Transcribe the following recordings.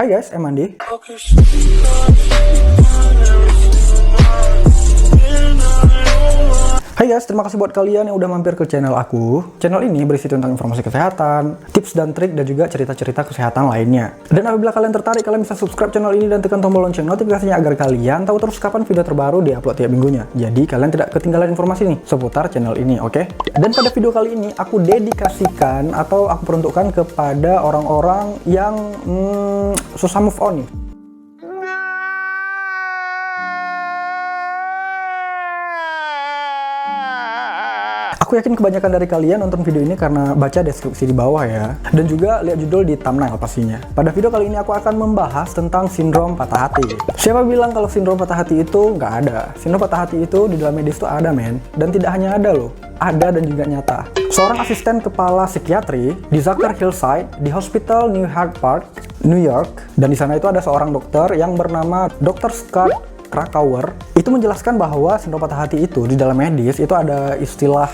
Hai guys, Andi. Hai guys, terima kasih buat kalian yang udah mampir ke channel aku. Channel ini berisi tentang informasi kesehatan, tips dan trik, dan juga cerita-cerita kesehatan lainnya. Dan apabila kalian tertarik, kalian bisa subscribe channel ini dan tekan tombol lonceng notifikasinya agar kalian tahu terus kapan video terbaru diupload tiap minggunya. Jadi kalian tidak ketinggalan informasi nih seputar channel ini, oke? Dan pada video kali ini aku dedikasikan atau aku peruntukkan kepada orang-orang yang susah move on nih. Aku yakin kebanyakan dari kalian nonton video ini karena baca deskripsi di bawah ya, dan juga lihat judul di thumbnail pastinya. Pada video kali ini aku akan membahas tentang sindrom patah hati. Siapa bilang kalau sindrom patah hati itu nggak ada? Sindrom patah hati itu di dalam medis itu ada, men. Dan tidak hanya ada loh, ada dan juga nyata. Seorang asisten kepala psikiatri di Zucker Hillside di Hospital New Hyde Park, New York, dan di sana itu ada seorang dokter yang bernama Dr. Scott Krakauer. Itu menjelaskan bahwa sindrom patah hati itu di dalam medis itu ada istilah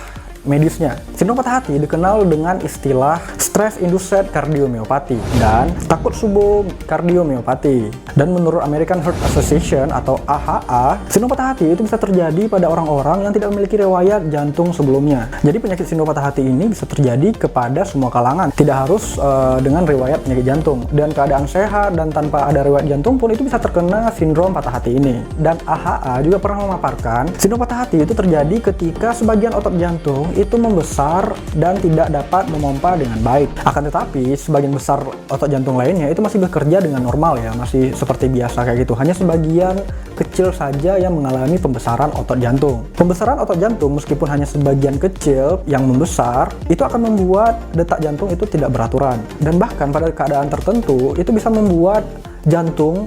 medisnya. Sindrom patah hati dikenal dengan istilah stress-induced cardiomyopathy dan Takotsubo cardiomyopathy. Dan menurut American Heart Association atau AHA, sindrom patah hati itu bisa terjadi pada orang-orang yang tidak memiliki riwayat jantung sebelumnya. Jadi penyakit sindrom patah hati ini bisa terjadi kepada semua kalangan, tidak harus dengan riwayat penyakit jantung. Dan keadaan sehat dan tanpa ada riwayat jantung pun itu bisa terkena sindrom patah hati ini. Dan AHA juga pernah memaparkan sindrom patah hati itu terjadi ketika sebagian otot jantung itu membesar dan tidak dapat memompa dengan baik. Akan tetapi, sebagian besar otot jantung lainnya itu masih bekerja dengan normal ya, masih seperti biasa kayak gitu. Hanya sebagian kecil saja yang mengalami pembesaran otot jantung. Pembesaran otot jantung meskipun hanya sebagian kecil yang membesar, itu akan membuat detak jantung itu tidak beraturan. Dan bahkan pada keadaan tertentu, itu bisa membuat jantung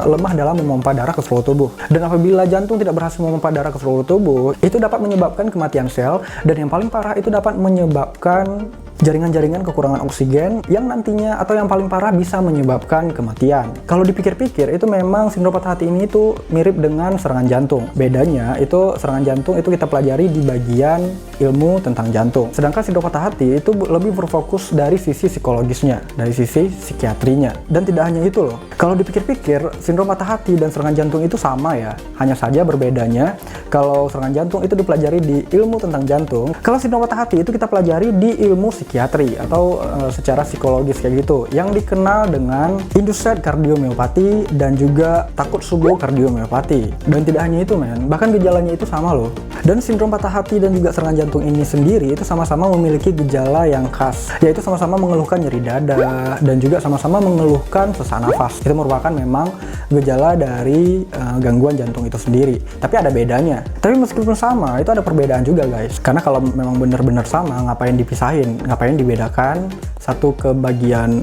lemah dalam memompa darah ke seluruh tubuh. Dan apabila jantung tidak berhasil memompa darah ke seluruh tubuh, itu dapat menyebabkan kematian sel, dan yang paling parah itu dapat menyebabkan jaringan-jaringan kekurangan oksigen yang nantinya atau yang paling parah bisa menyebabkan kematian. Kalau dipikir-pikir itu memang sindrom patah hati ini tuh mirip dengan serangan jantung. Bedanya itu serangan jantung itu kita pelajari di bagian ilmu tentang jantung. Sedangkan sindrom patah hati itu lebih berfokus dari sisi psikologisnya, dari sisi psikiatrinya. Dan tidak hanya itu loh. Kalau dipikir-pikir sindrom patah hati dan serangan jantung itu sama ya. Hanya saja berbedanya kalau serangan jantung itu dipelajari di ilmu tentang jantung. Kalau sindrom patah hati itu kita pelajari di ilmu psikiatri atau secara psikologis kayak gitu, yang dikenal dengan induced cardiomyopathy dan juga Takotsubo cardiomyopathy. Dan tidak hanya itu, men, bahkan gejalanya itu sama loh. Dan sindrom patah hati dan juga serangan jantung ini sendiri itu sama-sama memiliki gejala yang khas, yaitu sama-sama mengeluhkan nyeri dada dan juga sama-sama mengeluhkan sesak nafas. Itu merupakan memang gejala dari gangguan jantung itu sendiri. Tapi ada bedanya. Tapi meskipun sama, itu ada perbedaan juga, guys. Karena kalau memang benar-benar sama, ngapain dipisahin? Ngapain dibedakan satu ke bagian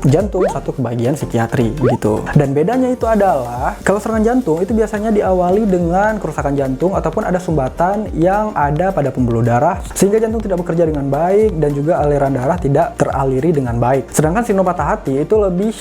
jantung, satu ke bagian psikiatri gitu. Dan bedanya itu adalah kalau serangan jantung itu biasanya diawali dengan kerusakan jantung ataupun ada sumbatan yang ada pada pembuluh darah sehingga jantung tidak bekerja dengan baik dan juga aliran darah tidak teraliri dengan baik. Sedangkan sindrom patah hati itu lebih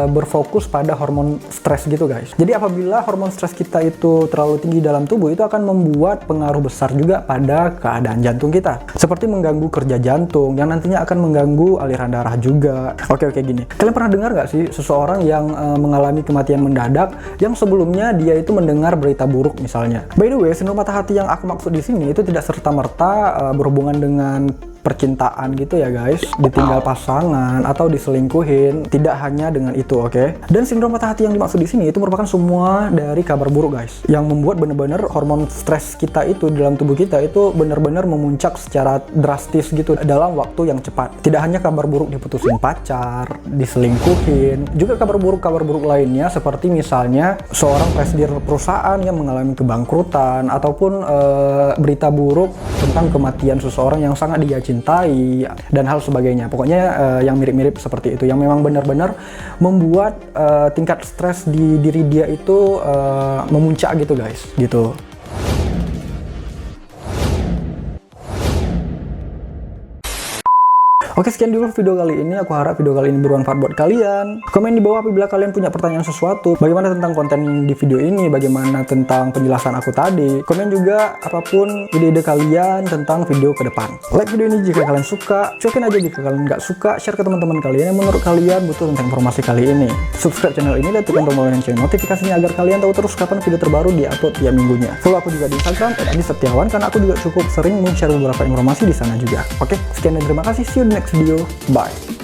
berfokus pada hormon stres gitu, guys. Jadi apabila hormon stres kita itu terlalu tinggi dalam tubuh, itu akan membuat pengaruh besar juga pada keadaan jantung kita. Seperti mengganggu kerja jantung yang nantinya akan mengganggu aliran darah juga. Oke, gini. Kalian pernah dengar nggak sih seseorang yang mengalami kematian mendadak yang sebelumnya dia itu mendengar berita buruk misalnya? By the way, sindrom patah hati yang aku maksud di sini itu tidak serta-merta berhubungan dengan percintaan gitu ya, guys, ditinggal pasangan atau diselingkuhin. Tidak hanya dengan itu, oke? Dan sindrom patah hati yang dimaksud di sini itu merupakan semua dari kabar buruk, guys, yang membuat benar-benar hormon stres kita itu dalam tubuh kita itu benar-benar memuncak secara drastis gitu dalam waktu yang cepat. Tidak hanya kabar buruk diputusin pacar, diselingkuhin, juga kabar buruk lainnya seperti misalnya seorang presidir perusahaan yang mengalami kebangkrutan ataupun berita buruk tentang kematian seseorang yang sangat dia cintai dan hal sebagainya. Pokoknya yang mirip-mirip seperti itu, yang memang benar-benar membuat tingkat stres di diri dia itu memuncak gitu, guys, gitu. Oke, sekian dulu video kali ini. Aku harap video kali ini bermanfaat buat kalian. Komen di bawah apabila kalian punya pertanyaan sesuatu. Bagaimana tentang konten di video ini? Bagaimana tentang penjelasan aku tadi? Komen juga apapun ide-ide kalian tentang video ke depan. Like video ini jika kalian suka. Cuekin aja jika kalian nggak suka. Share ke teman-teman kalian yang menurut kalian butuh tentang informasi kali ini. Subscribe channel ini dan tekan tombol lonceng notifikasinya agar kalian tahu terus kapan video terbaru di-upload tiap minggunya. Follow aku juga di Instagram @adisetiawan karena aku juga cukup sering men-share beberapa informasi di sana juga. Oke, sekian dan terima kasih. See you in the next video. Bye.